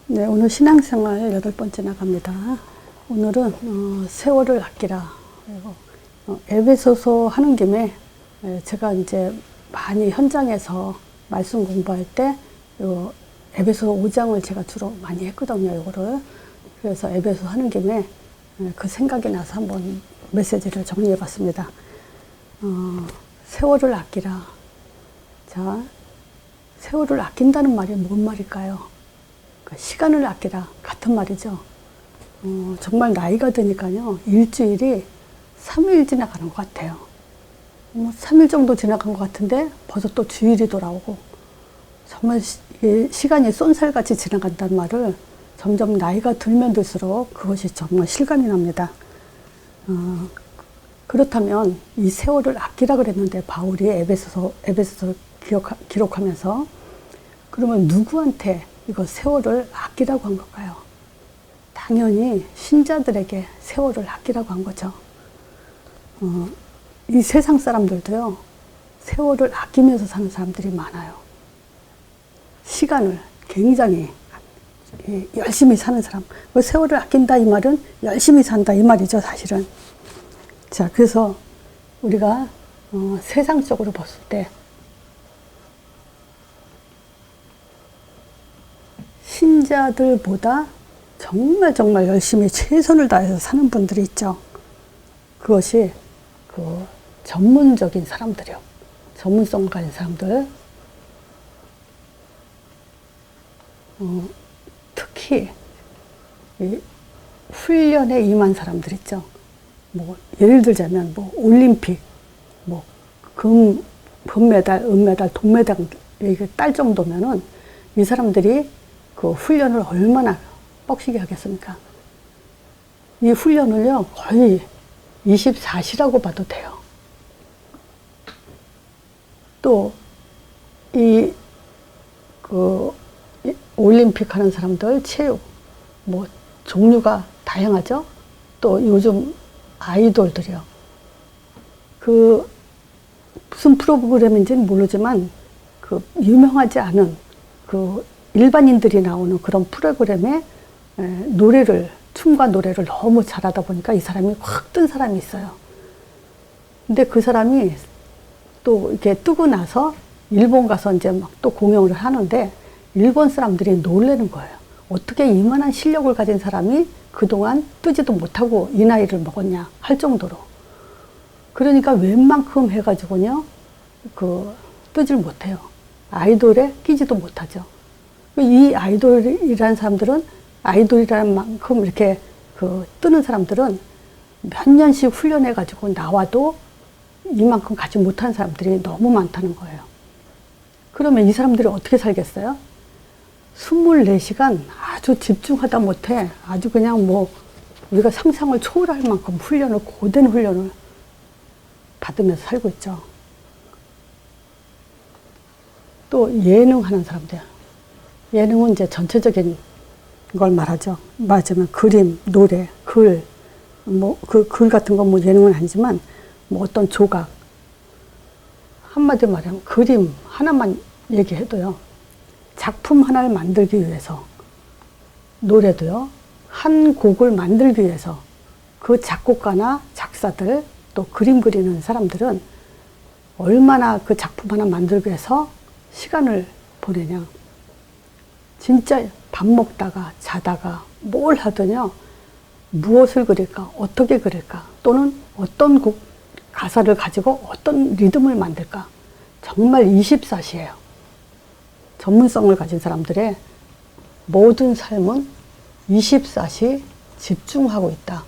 네, 오늘 신앙생활 8번째 나갑니다. 오늘은 세월을 아끼라. 그리고 에베소서 하는 김에 제가 이제 많이 현장에서 말씀 공부할 때 에베소 5장을 제가 주로 많이 했거든요. 요거를. 그래서 에베소 하는 김에 그 생각이 나서 한번 메시지를 정리해 봤습니다. 세월을 아끼라. 자, 세월을 아낀다는 말이 뭔 말일까요? 시간을 아끼라 같은 말이죠. 정말 나이가 드니까요, 일주일이 3일 지나가는 것 같아요. 3일 정도 지나간 것 같은데 벌써 또 주일이 돌아오고, 정말 시간이 쏜살같이 지나간다는 말을 점점 나이가 들면 들수록 그것이 정말 실감이 납니다. 그렇다면 이 세월을 아끼라 그랬는데 바울이 에베소서 기록하면서, 그러면 누구한테 이거 세월을 아끼라고 한 걸까요? 당연히 신자들에게 세월을 아끼라고 한 거죠. 이 세상 사람들도요, 세월을 아끼면서 사는 사람들이 많아요. 시간을 굉장히 열심히 사는 사람. 세월을 아낀다 이 말은 열심히 산다 이 말이죠, 사실은. 자, 그래서 우리가 세상적으로 봤을 때 신자들보다 정말 열심히 최선을 다해서 사는 분들이 있죠. 그것이 그 전문적인 사람들이요. 전문성 가진 사람들. 특히 이 훈련에 임한 사람들 있죠. 뭐 예를 들자면 뭐 올림픽, 뭐 금메달, 은메달, 동메달 이게 딸 정도면은 이 사람들이 그 훈련을 얼마나 빡시게 하겠습니까? 이 훈련을요, 거의 24시라고 봐도 돼요. 또, 올림픽 하는 사람들, 체육, 뭐, 종류가 다양하죠? 또 요즘 아이돌들이요. 무슨 프로그램인지는 모르지만, 유명하지 않은, 일반인들이 나오는 그런 프로그램에 춤과 노래를 너무 잘하다 보니까 이 사람이 확 뜬 사람이 있어요. 근데 그 사람이 또 이렇게 뜨고 나서 일본 가서 이제 막 또 공연을 하는데 일본 사람들이 놀라는 거예요. 어떻게 이만한 실력을 가진 사람이 그동안 뜨지도 못하고 이 나이를 먹었냐 할 정도로. 그러니까 웬만큼 해가지고요, 뜨질 못해요. 아이돌에 끼지도 못하죠. 이 아이돌이라는 사람들은, 아이돌이라는 만큼 이렇게 뜨는 사람들은 몇 년씩 훈련해가지고 나와도 이만큼 가지 못한 사람들이 너무 많다는 거예요. 그러면 이 사람들이 어떻게 살겠어요? 24시간 아주 집중하다 못해 아주 그냥 뭐 우리가 상상을 초월할 만큼 고된 훈련을 받으면서 살고 있죠. 또 예능하는 사람들. 예능은 이제 전체적인 걸 말하죠. 맞으면 그림, 노래, 글, 글 같은 건 뭐 예능은 아니지만, 뭐 어떤 조각. 한마디로 말하면 그림 하나만 얘기해도요, 작품 하나를 만들기 위해서, 노래도요, 한 곡을 만들기 위해서 그 작곡가나 작사들, 또 그림 그리는 사람들은 얼마나 그 작품 하나 만들기 위해서 시간을 보내냐. 진짜 밥 먹다가 자다가 뭘 하더냐, 무엇을 그릴까, 어떻게 그릴까, 또는 어떤 곡 가사를 가지고 어떤 리듬을 만들까. 정말 24시예요. 전문성을 가진 사람들의 모든 삶은 24시 집중하고 있다.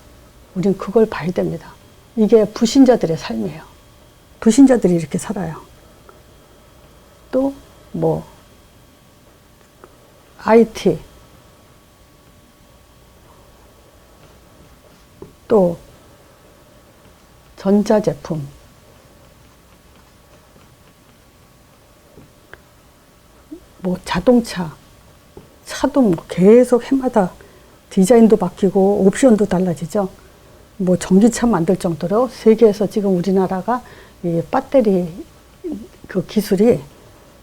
우린 그걸 봐야 됩니다. 이게 불신자들의 삶이에요. 불신자들이 이렇게 살아요. 또 뭐 IT, 또 전자제품, 뭐 자동차, 차도 뭐 계속 해마다 디자인도 바뀌고 옵션도 달라지죠. 뭐 전기차 만들 정도로 세계에서 지금 우리나라가 이 배터리 기술이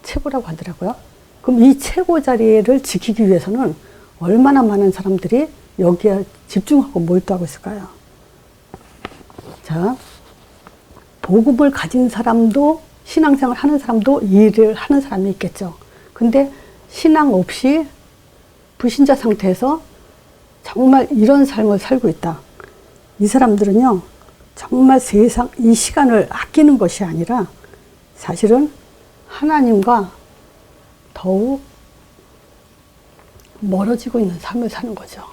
최고라고 하더라고요. 그럼 이 최고 자리를 지키기 위해서는 얼마나 많은 사람들이 여기에 집중하고 몰두하고 있을까요? 자, 복음을 가진 사람도, 신앙생활 하는 사람도 일을 하는 사람이 있겠죠. 근데 신앙 없이 불신자 상태에서 정말 이런 삶을 살고 있다. 이 사람들은요, 정말 세상, 이 시간을 아끼는 것이 아니라 사실은 하나님과 더욱 멀어지고 있는 삶을 사는 거죠.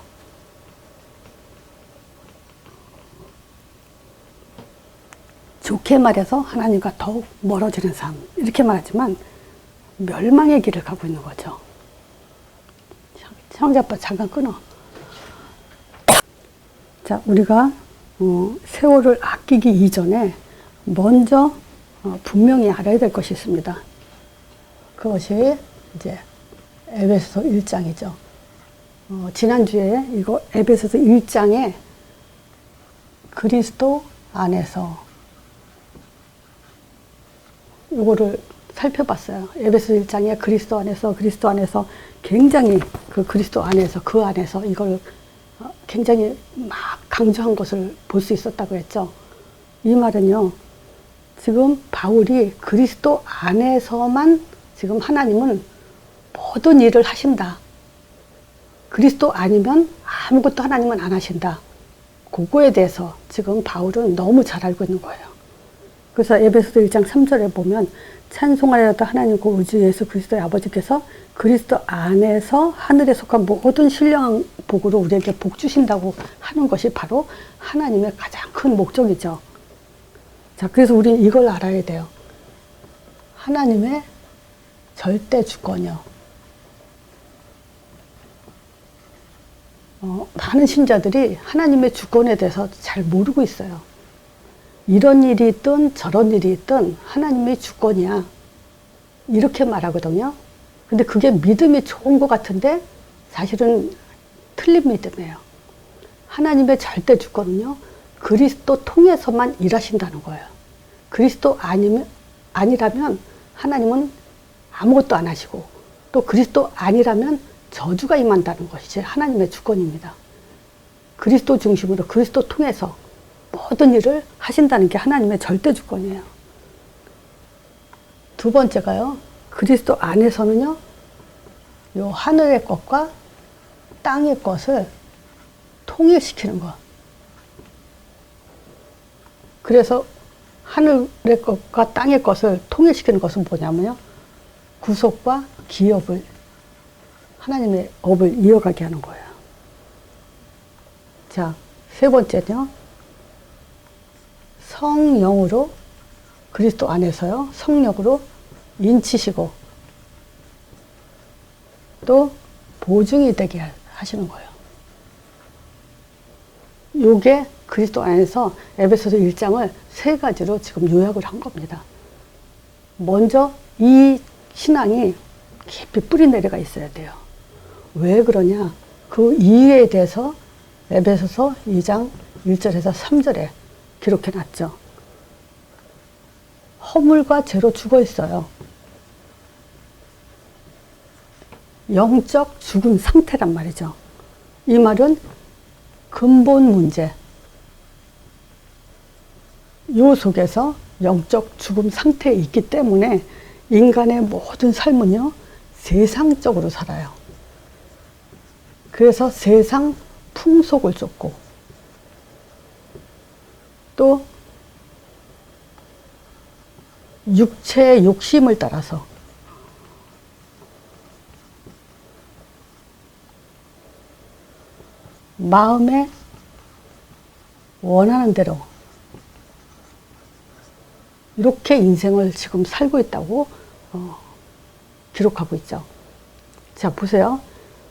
좋게 말해서 하나님과 더욱 멀어지는 삶. 이렇게 말하지만 멸망의 길을 가고 있는 거죠. 형제 아빠 잠깐 끊어. 자, 우리가 세월을 아끼기 이전에 먼저 분명히 알아야 될 것이 있습니다. 그것이 이제 에베소서 1장이죠. 지난주에 이거 에베소서 1장에 그리스도 안에서 이거를 살펴봤어요. 에베소 1장에 그리스도 안에서 굉장히 그 그리스도 안에서 그 안에서 이걸 굉장히 막 강조한 것을 볼 수 있었다고 했죠. 이 말은요, 지금 바울이 그리스도 안에서만 지금 하나님은 모든 일을 하신다. 그리스도 아니면 아무것도 하나님은 안 하신다. 그거에 대해서 지금 바울은 너무 잘 알고 있는 거예요. 그래서 에베소서 1장 3절에 보면 찬송하여다 하나님 그 우주 예수 그리스도의 아버지께서 그리스도 안에서 하늘에 속한 모든 신령한 복으로 우리에게 복 주신다고 하는 것이 바로 하나님의 가장 큰 목적이죠. 자, 그래서 우리 이걸 알아야 돼요. 하나님의 절대 주권이요. 많은 신자들이 하나님의 주권에 대해서 잘 모르고 있어요. 이런 일이 있든 저런 일이 있든 하나님의 주권이야. 이렇게 말하거든요. 근데 그게 믿음이 좋은 것 같은데 사실은 틀린 믿음이에요. 하나님의 절대 주권은요, 그리스도 통해서만 일하신다는 거예요. 그리스도 아니라면 하나님은 아무것도 안 하시고, 또 그리스도 아니라면 저주가 임한다는 것이 하나님의 주권입니다. 그리스도 중심으로 그리스도 통해서 모든 일을 하신다는 게 하나님의 절대 주권이에요. 두 번째가요, 그리스도 안에서는요, 요 하늘의 것과 땅의 것을 통일시키는 것. 그래서 하늘의 것과 땅의 것을 통일시키는 것은 뭐냐면요, 구속과 기업을, 하나님의 업을 이어가게 하는 거예요. 자, 세 번째는요, 성령으로, 그리스도 안에서요, 성령으로 인치시고 또 보증이 되게 하시는 거예요. 요게 그리스도 안에서 에베소서 1장을 세 가지로 지금 요약을 한 겁니다. 먼저 이 신앙이 깊이 뿌리 내려가 있어야 돼요. 왜 그러냐? 그 이유에 대해서 에베소서 2장 1절에서 3절에 기록해 놨죠. 허물과 죄로 죽어 있어요. 영적 죽은 상태란 말이죠. 이 말은 근본 문제, 요 속에서 영적 죽음 상태에 있기 때문에 인간의 모든 삶은요, 세상적으로 살아요. 그래서 세상 풍속을 쫓고, 또 육체의 욕심을 따라서 마음에 원하는 대로 이렇게 인생을 지금 살고 있다고 기록하고 있죠. 자, 보세요.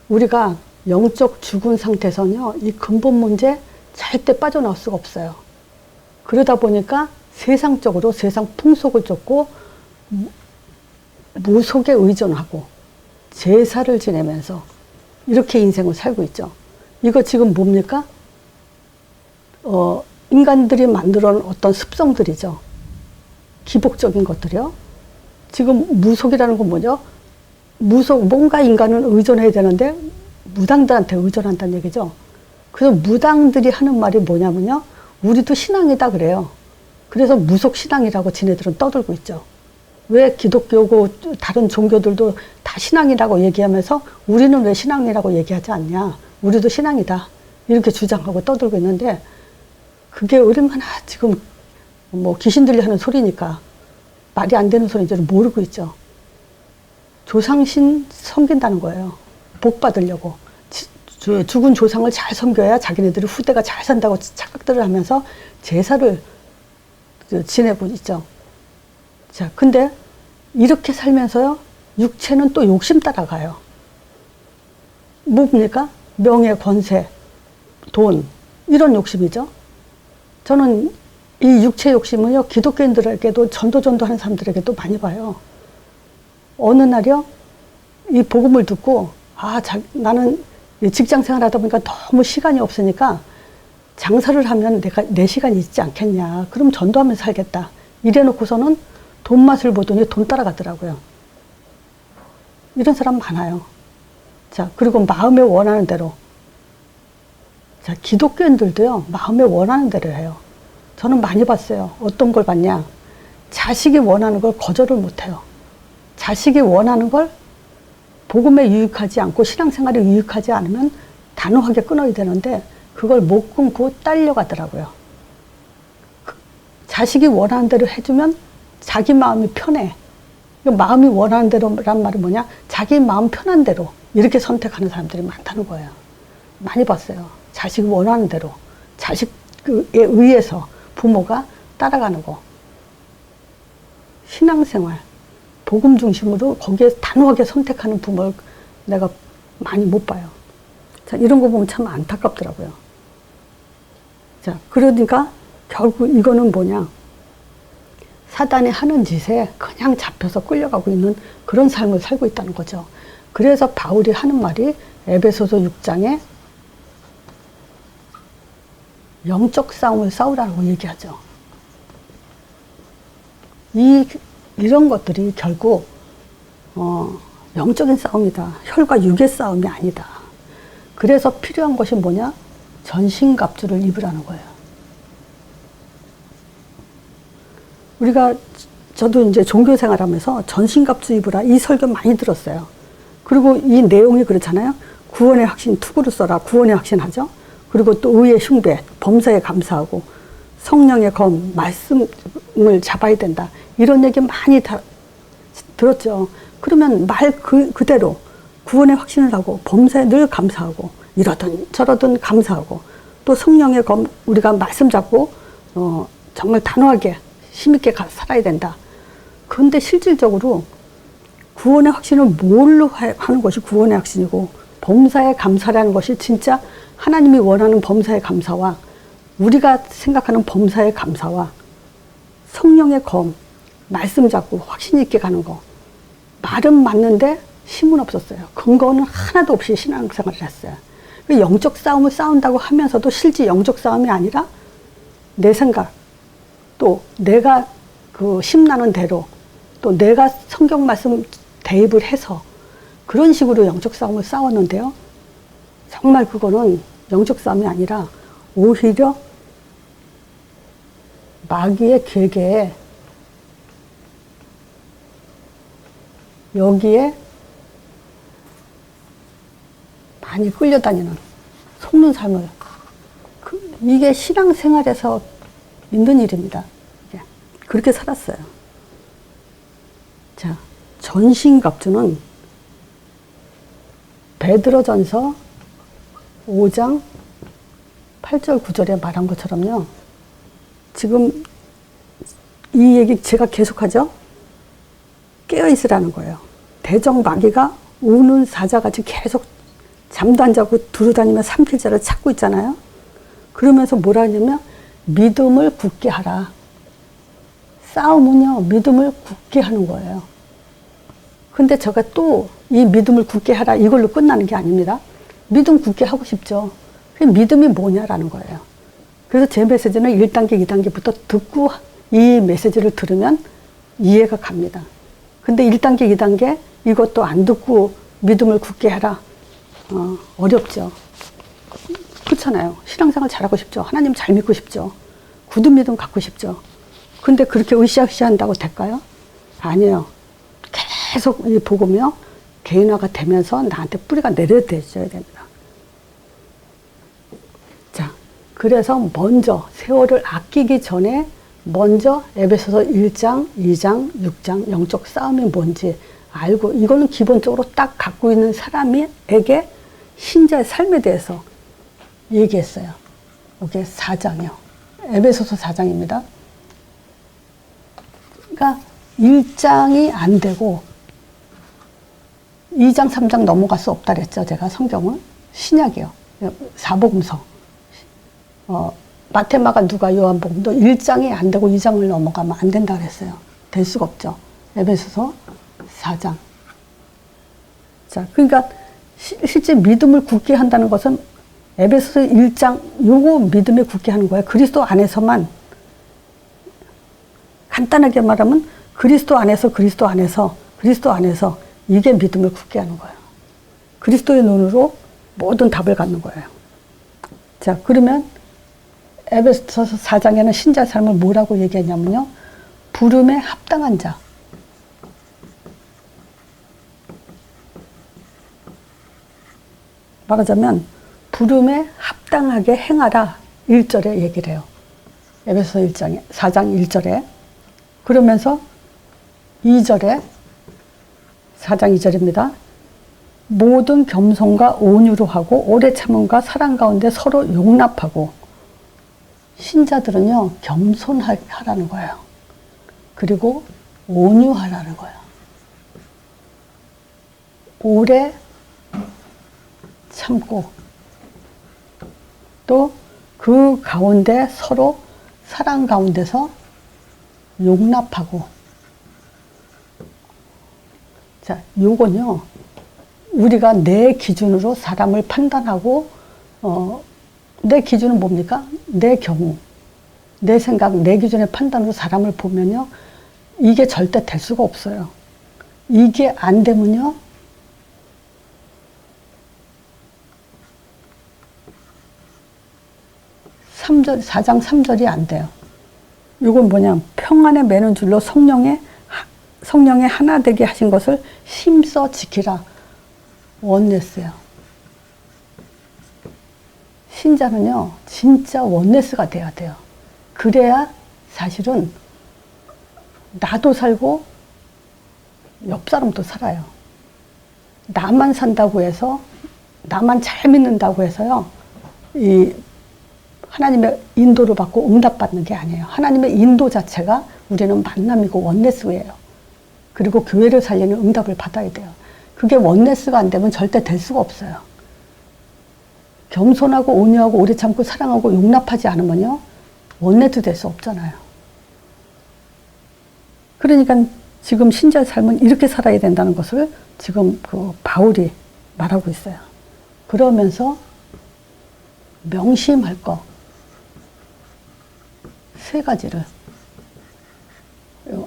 우리가 영적 죽은 상태에서는요, 이 근본 문제 절대 빠져나올 수가 없어요. 그러다 보니까 세상적으로 세상 풍속을 쫓고 무속에 의존하고 제사를 지내면서 이렇게 인생을 살고 있죠. 이거 지금 뭡니까? 인간들이 만들어 놓은 어떤 습성들이죠. 기복적인 것들이요. 지금 무속이라는 건 뭐죠? 무속, 뭔가 인간은 의존해야 되는데 무당들한테 의존한다는 얘기죠. 그래서 무당들이 하는 말이 뭐냐면요. 우리도 신앙이다 그래요. 그래서 무속신앙이라고 지네들은 떠들고 있죠. 왜 기독교고 다른 종교들도 다 신앙이라고 얘기하면서 우리는 왜 신앙이라고 얘기하지 않냐. 우리도 신앙이다. 이렇게 주장하고 떠들고 있는데 그게 얼마나 지금 뭐 귀신들이 하는 소리니까 말이 안 되는 소리인지를 모르고 있죠. 조상신 섬긴다는 거예요. 복 받으려고. 죽은 조상을 잘 섬겨야 자기네들이 후대가 잘 산다고 착각들을 하면서 제사를 지내고 있죠. 자, 근데 이렇게 살면서요, 육체는 또 욕심 따라가요. 뭡니까? 명예, 권세, 돈, 이런 욕심이죠. 저는 이 육체 욕심을요, 기독교인들에게도 전도하는 사람들에게도 많이 봐요. 어느 날이요, 이 복음을 듣고, 나는 직장 생활하다 보니까 너무 시간이 없으니까 장사를 하면 내 시간이 있지 않겠냐. 그럼 전도하면서 살겠다. 이래놓고서는 돈 맛을 보더니 돈 따라가더라고요. 이런 사람 많아요. 자, 그리고 마음에 원하는 대로. 자, 기독교인들도요, 마음에 원하는 대로 해요. 저는 많이 봤어요. 어떤 걸 봤냐. 자식이 원하는 걸 거절을 못 해요. 자식이 원하는 걸 복음에 유익하지 않고 신앙생활에 유익하지 않으면 단호하게 끊어야 되는데 그걸 못 끊고 딸려가더라고요. 자식이 원하는 대로 해주면 자기 마음이 편해. 마음이 원하는 대로란 말이 뭐냐? 자기 마음 편한 대로 이렇게 선택하는 사람들이 많다는 거예요. 많이 봤어요. 자식이 원하는 대로. 자식에 의해서 부모가 따라가는 거. 신앙생활. 복음 중심으로 거기에 단호하게 선택하는 부모를 내가 많이 못 봐요. 자, 이런 거 보면 참 안타깝더라고요. 자, 그러니까 결국 이거는 뭐냐. 사단이 하는 짓에 그냥 잡혀서 끌려가고 있는 그런 삶을 살고 있다는 거죠. 그래서 바울이 하는 말이 에베소서 6장에 영적 싸움을 싸우라고 얘기하죠. 이런 것들이 결국 영적인 싸움이다. 혈과 육의 싸움이 아니다. 그래서 필요한 것이 뭐냐? 전신갑주를 입으라는 거예요. 저도 이제 종교 생활하면서 전신갑주 입으라 이 설교 많이 들었어요. 그리고 이 내용이 그렇잖아요. 구원의 확신 투구를 써라. 구원의 확신 하죠. 그리고 또 의의 흉배, 범사에 감사하고 성령의 검, 말씀을 잡아야 된다. 이런 얘기 많이 들었죠. 그러면 말 그대로 구원의 확신을 하고 범사에 늘 감사하고 이러든 저러든 감사하고 또 성령의 검 우리가 말씀 잡고 정말 단호하게 힘있게 살아야 된다. 그런데 실질적으로 구원의 확신을 뭘로 하는 것이 구원의 확신이고 범사에 감사라는 것이 진짜 하나님이 원하는 범사의 감사와 우리가 생각하는 범사의 감사와 성령의 검, 말씀 잡고 확신 있게 가는 거. 말은 맞는데 힘은 없었어요. 근거는 하나도 없이 신앙생활을 했어요. 영적 싸움을 싸운다고 하면서도 실제 영적 싸움이 아니라 내 생각, 또 내가 심나는 대로 또 내가 성경 말씀 대입을 해서 그런 식으로 영적 싸움을 싸웠는데요. 정말 그거는 영적 싸움이 아니라 오히려 마귀의 괴계에 여기에 많이 끌려다니는 속는 삶을 이게 신앙생활에서 있는 일입니다. 그렇게 살았어요. 자, 전신갑주는 베드로전서 5장 8절 9절에 말한 것처럼요. 지금 이 얘기 제가 계속하죠. 깨어있으라는 거예요. 대적 마귀가 우는 사자같이 계속 잠도 안 자고 두루다니며 삼킬 자를 찾고 있잖아요. 그러면서 뭐라 하냐면 믿음을 굳게 하라. 싸움은요, 믿음을 굳게 하는 거예요. 근데 제가 또 이 믿음을 굳게 하라 이걸로 끝나는 게 아닙니다. 믿음 굳게 하고 싶죠. 믿음이 뭐냐라는 거예요. 그래서 제 메시지는 1단계, 2단계부터 듣고 이 메시지를 들으면 이해가 갑니다. 근데 1단계, 2단계 이것도 안 듣고 믿음을 굳게 하라. 어렵죠. 그렇잖아요. 신앙생활 잘하고 싶죠. 하나님 잘 믿고 싶죠. 굳은 믿음 갖고 싶죠. 근데 그렇게 으쌰으쌰 한다고 될까요? 아니에요. 계속 이 복음이요. 개인화가 되면서 나한테 뿌리가 내려져야 됩니다. 자, 그래서 먼저 세월을 아끼기 전에 먼저 에베소서 1장, 2장, 6장 영적 싸움이 뭔지 알고 이거는 기본적으로 딱 갖고 있는 사람에게 신자의 삶에 대해서 얘기했어요. 이게 4장이요. 에베소서 4장입니다. 그러니까 1장이 안 되고 2장, 3장 넘어갈 수 없다 그랬죠. 제가 성경은. 신약이요. 사복음서. 마테마가 누가 요한복음도 1장이 안 되고 2장을 넘어가면 안 된다 그랬어요. 될 수가 없죠. 에베소서 4장. 자, 그러니까 실제 믿음을 굳게 한다는 것은 에베소서 1장 요거 믿음에 굳게 하는 거예요. 그리스도 안에서만. 간단하게 말하면 그리스도 안에서 이게 믿음을 굳게 하는 거예요. 그리스도의 눈으로 모든 답을 갖는 거예요. 자, 그러면 에베소서 4장에는 신자 삶을 뭐라고 얘기하냐면요. 부름에 합당한 자. 말하자면 부름에 합당하게 행하라 1절에 얘기를 해요. 에베소서 4장 1절에. 그러면서 2절에 4장 2절입니다. 모든 겸손과 온유로 하고 오래 참음과 사랑 가운데 서로 용납하고 신자들은요 겸손하라는 거예요. 그리고 온유하라는 거예요. 오래 참고 또 그 가운데 서로 사랑 가운데서 용납하고. 자, 요건요 우리가 내 기준으로 사람을 판단하고 내 기준은 뭡니까? 내 경우, 내 생각, 내 기준의 판단으로 사람을 보면요 이게 절대 될 수가 없어요. 이게 안 되면요 4장 3절이 안 돼요. 이건 뭐냐? 평안에 매는 줄로 성령에 하나 되게 하신 것을 힘써 지키라. 원네스요. 신자는요, 진짜 원네스가 돼야 돼요. 그래야 사실은 나도 살고 옆 사람도 살아요. 나만 산다고 해서, 나만 잘 믿는다고 해서요, 이 하나님의 인도를 받고 응답받는 게 아니에요. 하나님의 인도 자체가 우리는 만남이고 원네스예요. 그리고 교회를 살리는 응답을 받아야 돼요. 그게 원네스가 안 되면 절대 될 수가 없어요. 겸손하고 온유하고 오래 참고 사랑하고 용납하지 않으면요 원네스 될 수 없잖아요. 그러니까 지금 신자의 삶은 이렇게 살아야 된다는 것을 지금 그 바울이 말하고 있어요. 그러면서 명심할 거 세 가지를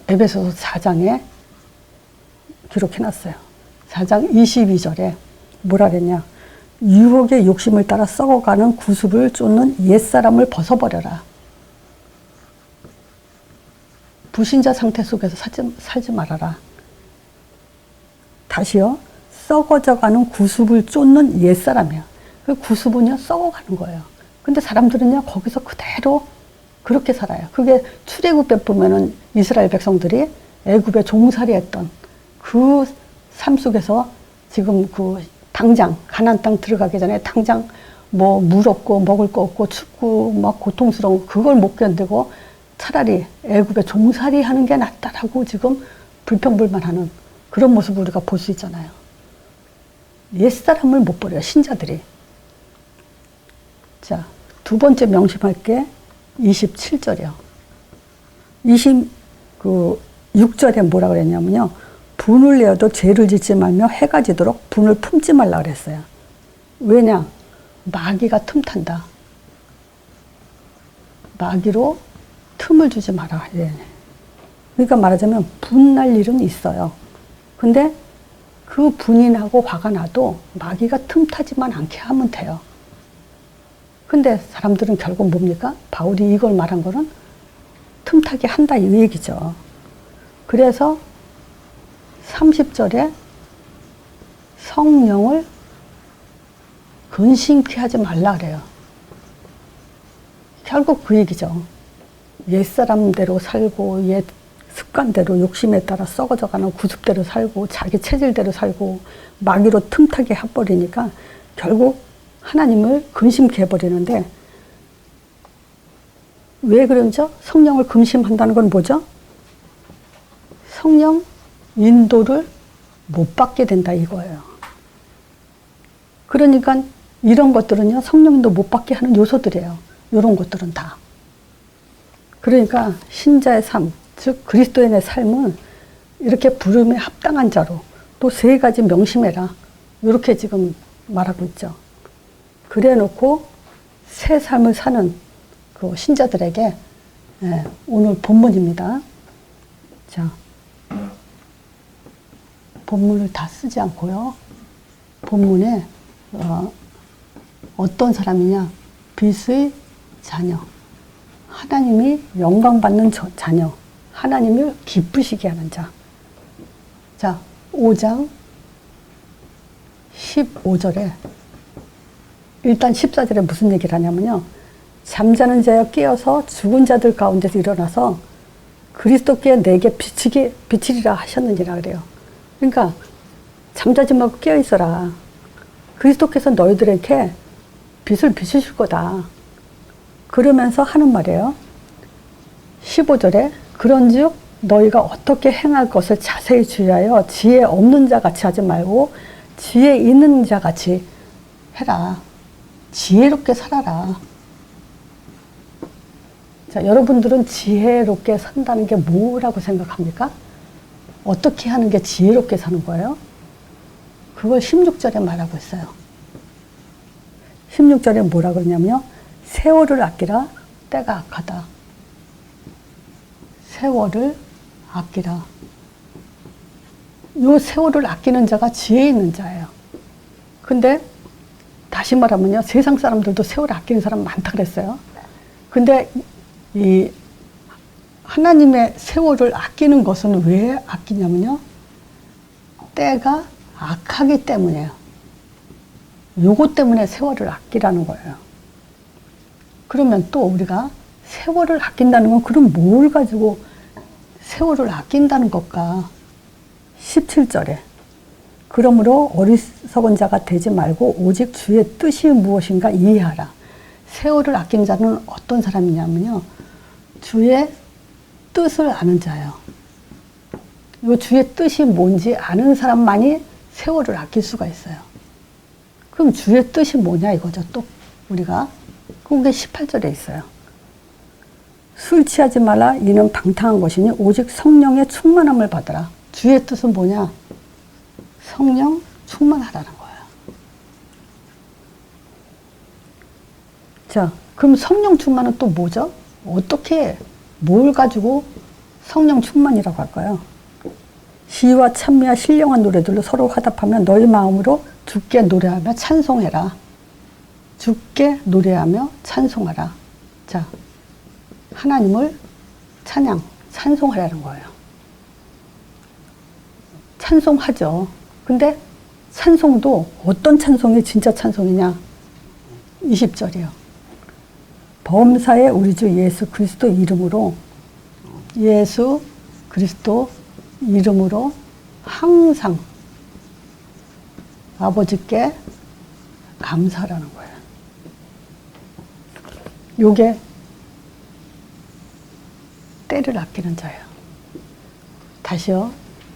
에베소서 4장에 기록해놨어요. 4장 22절에 뭐라 그랬냐? 유혹의 욕심을 따라 썩어가는 구습을 쫓는 옛사람을 벗어버려라. 불신자 상태 속에서 살지 말아라. 다시요. 썩어져가는 구습을 쫓는 옛사람이야. 그 구습은요 썩어가는 거예요. 근데 사람들은요 거기서 그대로 그렇게 살아요. 그게 출애굽에 보면은 이스라엘 백성들이 애굽에 종살이했던 그 삶 속에서 지금 그 당장 가나안 땅 들어가기 전에 당장 뭐 물 없고 먹을 거 없고 춥고 막 고통스러운 그걸 못 견디고 차라리 애굽에 종살이 하는 게 낫다라고 지금 불평불만하는 그런 모습을 우리가 볼 수 있잖아요. 옛사람을 못 버려요, 신자들이. 자, 두 번째 명심할 게 27절이요. 26절에 뭐라 그랬냐면요. 분을 내어도 죄를 짓지 말며 해가 지도록 분을 품지 말라 그랬어요. 왜냐? 마귀가 틈탄다. 마귀로 틈을 주지 마라. 그러니까 말하자면 분날 일은 있어요. 근데 그 분이 나고 화가 나도 마귀가 틈타지만 않게 하면 돼요. 근데 사람들은 결국 뭡니까? 바울이 이걸 말한 거는 틈타게 한다 이 얘기죠. 그래서 30절에 성령을 근심케 하지 말라 그래요. 결국 그 얘기죠. 옛사람대로 살고 옛 습관대로 욕심에 따라 썩어져가는 구습대로 살고 자기 체질대로 살고 마귀로 틈타게 해버리니까 결국 하나님을 근심케 해버리는데 왜 그런죠? 성령을 근심한다는 건 뭐죠? 성령 인도를 못 받게 된다 이거예요. 그러니까 이런 것들은요 성령인도 못 받게 하는 요소들이에요. 이런 것들은 다. 그러니까 신자의 삶, 즉 그리스도인의 삶은 이렇게 부름에 합당한 자로 또 3가지 명심해라 이렇게 지금 말하고 있죠. 그래 놓고 새 삶을 사는 그 신자들에게 오늘 본문입니다. 자, 본문을 다 쓰지 않고요. 본문에 어떤 사람이냐? 빛의 자녀. 하나님이 영광받는 자녀. 하나님을 기쁘시게 하는 자. 자, 5장 15절에 일단 14절에 무슨 얘기를 하냐면요. 잠자는 자여 깨어서 죽은 자들 가운데서 일어나서 그리스도께 내게 비치리라 하셨느니라 그래요. 그러니까 잠자지 말고 깨어 있어라. 그리스도께서 너희들에게 빛을 비추실 거다. 그러면서 하는 말이에요. 15절에 그런즉 너희가 어떻게 행할 것을 자세히 주의하여 지혜 없는 자 같이 하지 말고 지혜 있는 자 같이 해라. 지혜롭게 살아라. 자, 여러분들은 지혜롭게 산다는 게 뭐라고 생각합니까? 어떻게 하는 게 지혜롭게 사는 거예요? 그걸 16절에 말하고 있어요. 16절에 뭐라 그러냐면요. 세월을 아끼라 때가 악하다. 세월을 아끼라. 요 세월을 아끼는 자가 지혜 있는 자예요. 근데 다시 말하면요. 세상 사람들도 세월을 아끼는 사람 많다 그랬어요. 근데 이 하나님의 세월을 아끼는 것은 왜 아끼냐면요. 때가 악하기 때문이에요. 요것 때문에 세월을 아끼라는 거예요. 그러면 또 우리가 세월을 아낀다는 건 그럼 뭘 가지고 세월을 아낀다는 것까? 17절에 그러므로 어리석은 자가 되지 말고 오직 주의 뜻이 무엇인가 이해하라. 세월을 아낀 자는 어떤 사람이냐면요. 주의 뜻을 아는 자예요. 이 주의 뜻이 뭔지 아는 사람만이 세월을 아낄 수가 있어요. 그럼 주의 뜻이 뭐냐 이거죠. 또 우리가 그게 18절에 있어요. 술 취하지 말라 이는 방탕한 것이니 오직 성령의 충만함을 받으라. 주의 뜻은 뭐냐? 성령 충만하라는 거예요. 자, 그럼 성령 충만은 또 뭐죠? 어떻게 뭘 가지고 성령 충만이라고 할까요? 시와 찬미와 신령한 노래들로 서로 화답하며 너희 마음으로 주께 노래하며 찬송해라. 주께 노래하며 찬송하라. 자, 하나님을 찬송하라는 거예요. 찬송하죠. 근데 찬송도 어떤 찬송이 진짜 찬송이냐? 20절이요. 범사의 우리 주 예수 그리스도 이름으로 예수 그리스도 이름으로 항상 아버지께 감사하라는 거예요. 요게 때를 아끼는 자예요. 다시요.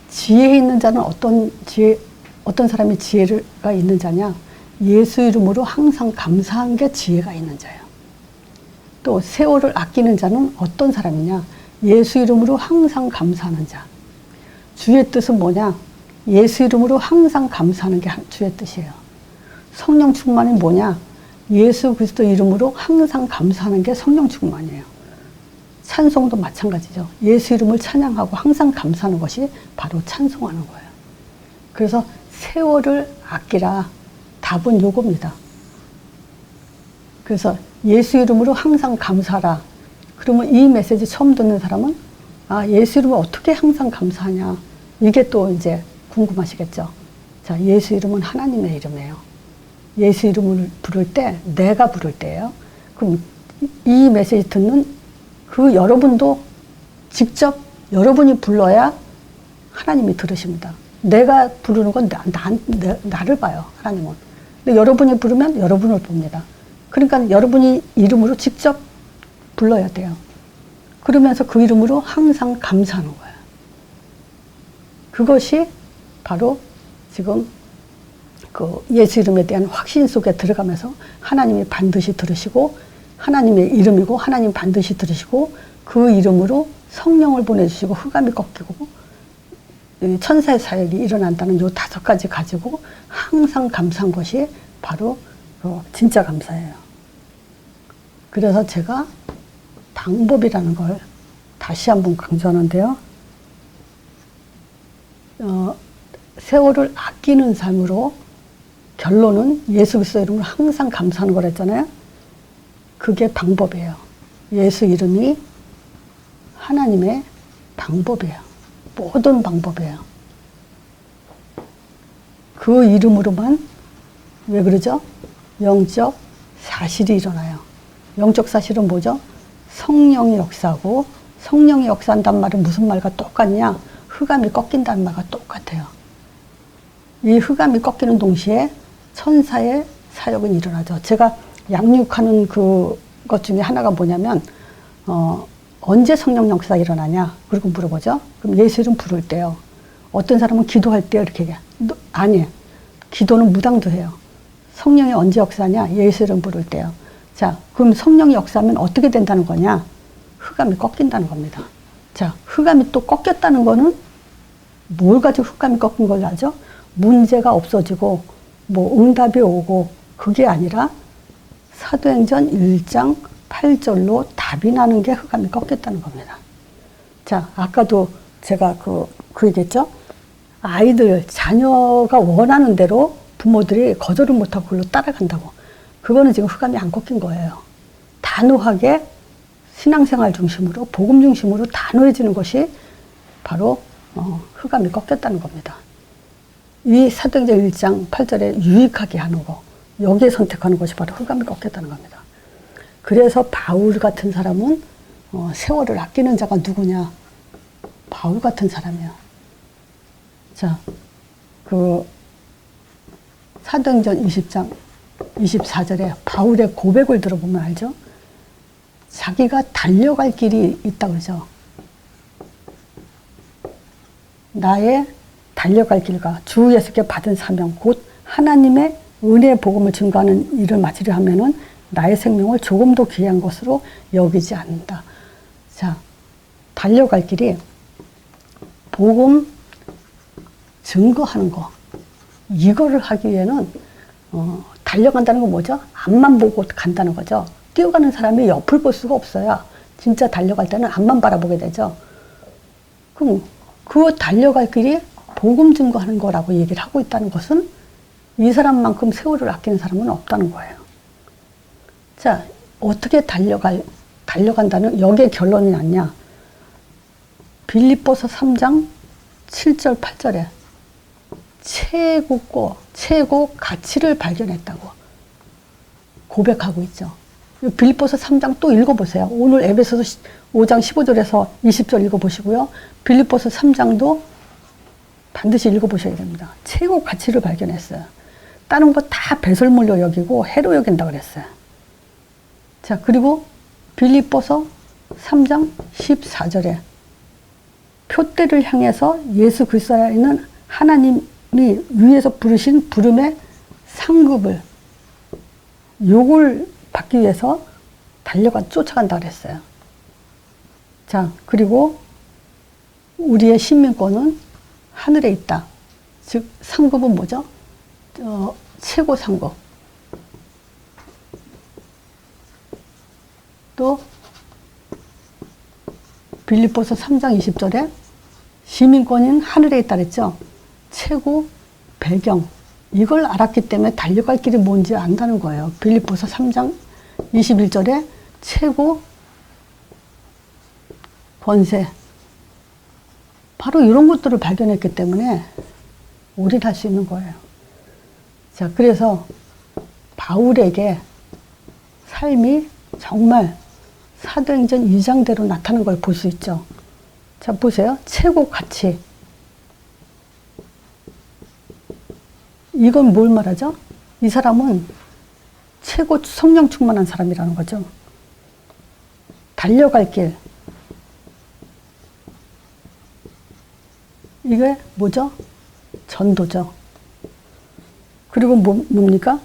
지혜 있는 자는 어떤 사람이 지혜가 있는 자냐? 예수 이름으로 항상 감사한 게 지혜가 있는 자예요. 또 세월을 아끼는 자는 어떤 사람이냐? 예수 이름으로 항상 감사하는 자. 주의 뜻은 뭐냐? 예수 이름으로 항상 감사하는 게 주의 뜻이에요. 성령 충만이 뭐냐? 예수 그리스도 이름으로 항상 감사하는 게 성령 충만이에요. 찬송도 마찬가지죠. 예수 이름을 찬양하고 항상 감사하는 것이 바로 찬송하는 거예요. 그래서 세월을 아끼라. 답은 요겁니다. 그래서 예수 이름으로 항상 감사하라. 그러면 이 메시지 처음 듣는 사람은 아, 예수 이름을 어떻게 항상 감사하냐. 이게 또 이제 궁금하시겠죠. 자, 예수 이름은 하나님의 이름이에요. 예수 이름을 부를 때, 내가 부를 때예요. 그럼 이 메시지 듣는 그 여러분도 직접 여러분이 불러야 하나님이 들으십니다. 내가 부르는 건 나를 봐요, 하나님은. 근데 여러분이 부르면 여러분을 봅니다. 그러니까 여러분이 이름으로 직접 불러야 돼요. 그러면서 그 이름으로 항상 감사하는 거예요. 그것이 바로 지금 그 예수 이름에 대한 확신 속에 들어가면서 하나님이 반드시 들으시고 하나님의 이름이고 하나님 반드시 들으시고 그 이름으로 성령을 보내주시고 흑암이 꺾이고 천사의 사역이 일어난다는 요 5가지 가지고 항상 감사한 것이 바로 진짜 감사예요. 그래서 제가 방법이라는 걸 다시 한번 강조하는데요. 세월을 아끼는 삶으로 결론은 예수 그리스도 이름으로 항상 감사하는 거랬잖아요. 그게 방법이에요. 예수 이름이 하나님의 방법이에요. 모든 방법이에요. 그 이름으로만 왜 그러죠? 영적 사실이 일어나요. 영적 사실은 뭐죠? 성령이 역사하고 성령이 역사한다는 말은 무슨 말과 똑같냐? 흑암이 꺾인다는 말과 똑같아요. 이 흑암이 꺾이는 동시에 천사의 사역은 일어나죠. 제가 양육하는 그것 중에 하나가 뭐냐면 언제 성령 역사가 일어나냐? 그리고 물어보죠. 그럼 예수 이름 부를 때요. 어떤 사람은 기도할 때 이렇게 얘기해. 아니에요. 기도는 무당도 해요. 성령이 언제 역사하냐? 예수 이름 부를 때요. 자, 그럼 성령이 역사하면 어떻게 된다는 거냐? 흑암이 꺾인다는 겁니다. 자, 흑암이 또 꺾였다는 거는 뭘 가지고 흑암이 꺾인 걸 하죠? 문제가 없어지고 뭐 응답이 오고 그게 아니라 사도행전 1장 8절로 답이 나는 게 흑암이 꺾였다는 겁니다. 자, 아까도 제가 그 얘기했죠? 아이들, 자녀가 원하는 대로 부모들이 거절을 못하고 그걸로 따라간다고. 그거는 지금 흑암이 안 꺾인 거예요. 단호하게 신앙생활 중심으로, 복음 중심으로 단호해지는 것이 바로 흑암이 꺾였다는 겁니다. 이 사도행전 1장 8절에 유익하게 하는 거, 여기에 선택하는 것이 바로 흑암이 꺾였다는 겁니다. 그래서 바울 같은 사람은 세월을 아끼는 자가 누구냐? 바울 같은 사람이야. 자, 그 사도행전 20장 24절에 바울의 고백을 들어보면 알죠? 자기가 달려갈 길이 있다 그러죠. 나의 달려갈 길과 주 예수께 받은 사명 곧 하나님의 은혜의 복음을 증거하는 일을 마치려 하면은 나의 생명을 조금도 귀한 것으로 여기지 않는다. 자, 달려갈 길이 복음 증거하는 거, 이거를 하기 위해는 달려간다는 건 뭐죠? 앞만 보고 간다는 거죠. 뛰어가는 사람이 옆을 볼 수가 없어요. 진짜 달려갈 때는 앞만 바라보게 되죠. 그럼 그 달려갈 길이 복음 증거하는 거라고 얘기를 하고 있다는 것은 이 사람만큼 세월을 아끼는 사람은 없다는 거예요. 자, 어떻게 달려간다는 여기에 결론이 났냐? 빌립보서 3장 7절 8절에 최고 가치를 발견했다고 고백하고 있죠. 빌립보서 3장 또 읽어보세요. 오늘 에베소서 5장 15절에서 20절 읽어보시고요. 빌립보서 3장도 반드시 읽어보셔야 됩니다. 최고 가치를 발견했어요. 다른 거 다 배설물로 여기고 해로 여긴다고 그랬어요. 자, 그리고 빌립보서 3장 14절에 표대를 향해서 예수 그리스도 안에 있는 하나님이 위에서 부르신 부름의 상급을 요걸 받기 위해서 쫓아간다 그랬어요. 자, 그리고 우리의 신민권은 하늘에 있다. 즉 상급은 뭐죠? 최고 상급. 또 빌립보서 3장 20절에 시민권은 하늘에 있다 그랬죠. 최고 배경, 이걸 알았기 때문에 달려갈 길이 뭔지 안다는 거예요. 빌립보서 3장 21절에 최고 권세, 바로 이런 것들을 발견했기 때문에 우리는 할 수 있는 거예요. 자, 그래서 바울에게 삶이 정말 사도행전 2장대로 나타나는 걸 볼 수 있죠. 자, 보세요. 최고 가치. 이건 뭘 말하죠? 이 사람은 최고 성령 충만한 사람이라는 거죠. 달려갈 길. 이게 뭐죠? 전도죠. 그리고 뭡니까?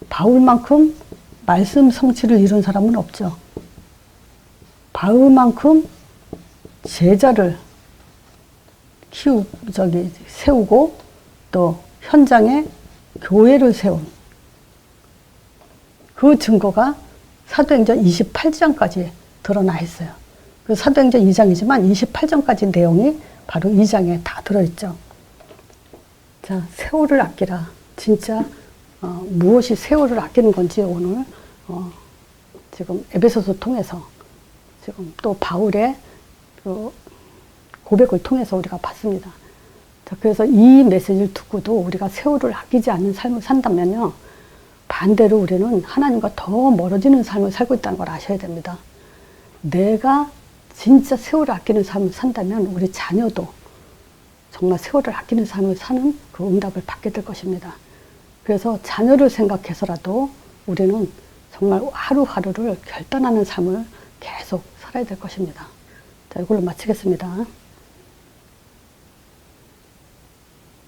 바울만큼 말씀 성취를 이룬 사람은 없죠. 바울만큼 제자를 세우고 또 현장에 교회를 세운 그 증거가 사도행전 28장까지 드러나 있어요. 그 사도행전 2장이지만 28장까지 내용이 바로 2장에 다 들어있죠. 자, 세월을 아끼라. 진짜 무엇이 세월을 아끼는 건지 오늘 지금 에베소서 통해서 지금 또 바울의 그 고백을 통해서 우리가 봤습니다. 자, 그래서 이 메시지를 듣고도 우리가 세월을 아끼지 않는 삶을 산다면요, 반대로 우리는 하나님과 더 멀어지는 삶을 살고 있다는 걸 아셔야 됩니다. 내가 진짜 세월을 아끼는 삶을 산다면 우리 자녀도 정말 세월을 아끼는 삶을 사는 그 응답을 받게 될 것입니다. 그래서 자녀를 생각해서라도 우리는 정말 하루하루를 결단하는 삶을 계속 살아야 될 것입니다. 자, 이걸로 마치겠습니다.